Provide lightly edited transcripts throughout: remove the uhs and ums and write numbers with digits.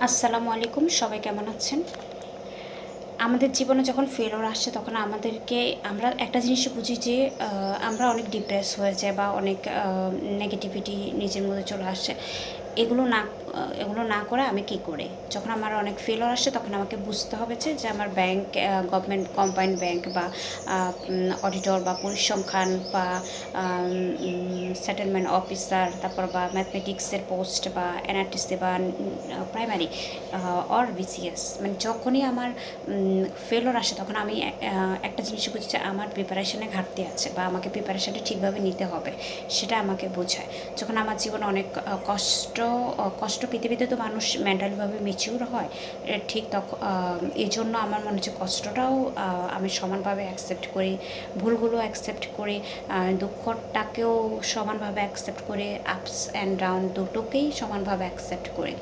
আসসালামু আলাইকুম, সবাই কেমন আছেন? আমাদের জীবনে যখন ফেলিওর আসছে তখন আমরা একটা জিনিসই বুঝি যে আমরা অনেক ডিপ্রেস হয়ে যাই বা অনেক নেগেটিভিটি নিজের মধ্যে চলে আসছে। এগুলো না করে আমি কি করি? যখন আমার অনেক ফেলিওর আসছে তখন আমাকে বুঝতে হবে যে আমার ব্যাংক, গভর্নমেন্ট কম্বাইন্ড ব্যাংক বা অডিটর বা পরিসংখ্যান বা সেটেলমেন্ট অফিসার, তারপর বা ম্যাথমেটিক্সের পোস্ট বা এনআরটিসি বা প্রাইমারি অর বিসিএস, মানে যখনই আমার ফেলিওর আসে তখন আমি একটা জিনিস বুঝি যে আমার প্রিপারেশনে ঘাটতি আছে বা আমাকে প্রিপারেশনটা ঠিকভাবে নিতে হবে, সেটা আমাকে বোঝায়। যখন আমার জীবনে অনেক কষ্ট পৃথিবীতে তো মানুষ মেন্টালিভাবে ম্যাচিউর হয়, ঠিক তখন এই জন্য আমার মনে হচ্ছে কষ্টটাও আমি সমানভাবে অ্যাকসেপ্ট করি, ভুলগুলো অ্যাকসেপ্ট করি, দুঃখটাকেও সমানভাবে অ্যাকসেপ্ট করি, আপস অ্যান্ড ডাউন দুটোকেই সমানভাবে অ্যাকসেপ্ট করি।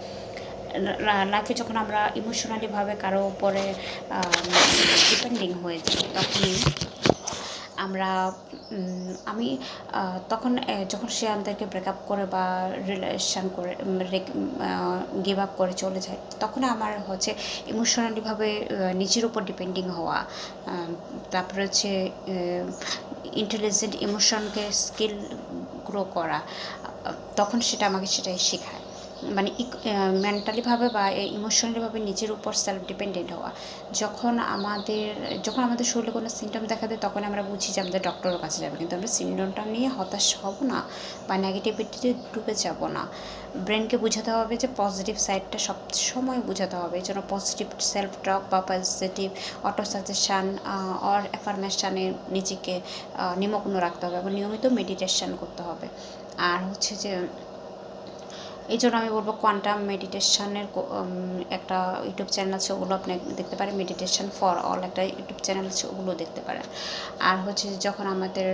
লাইফে যখন আমরা ইমোশনালিভাবে কারো উপরে ডিপেন্ডিং হয়ে যাই তখনই আমরা আমি তখন যখন সে আমাদেরকে ব্রেকআপ করে বা রিলেশন করে গিভ আপ করে চলে যায়, তখন আমার হচ্ছে ইমোশনালিভাবে নিজের উপর ডিপেন্ডিং হওয়া, তারপরে হচ্ছে ইন্টেলিজেন্ট ইমোশনকে স্কিল গ্রো করা, তখন সেটা আমাকে সেটাই শেখায়। মানে মেন্টালিভাবে বা ইমোশনালিভাবে নিজের উপর সেলফ ডিপেন্ডেন্ট হওয়া। যখন আমাদের শরীরে কোনো সিমটম দেখা দেয় তখন আমরা বুঝি যে আমাদের ডক্টরের কাছে যাবে, কিন্তু আমরা সিমটমটা নিয়ে হতাশ হব না বা নেগেটিভিটিতে ডুবে যাব না। ব্রেনকে বোঝাতে হবে যে পজিটিভ সাইডটা সবসময় বোঝাতে হবে, এই জন্য পজিটিভ সেলফ টক বা পজিটিভ অটো সাজেশান অর অ্যাফার্মেশানে নিজেকে নিমগ্ন রাখতে হবে এবং নিয়মিত মেডিটেশন করতে হবে। আর হচ্ছে যে এই জন্য আমি বলবো কোয়ান্টাম মেডিটেশনের একটা ইউটিউব চ্যানেল আছে, ওগুলো আপনি দেখতে পারেন। মেডিটেশন ফর অল একটা ইউটিউব চ্যানেল আছে, ওগুলো দেখতে পারেন। আর হচ্ছে যখন আমাদের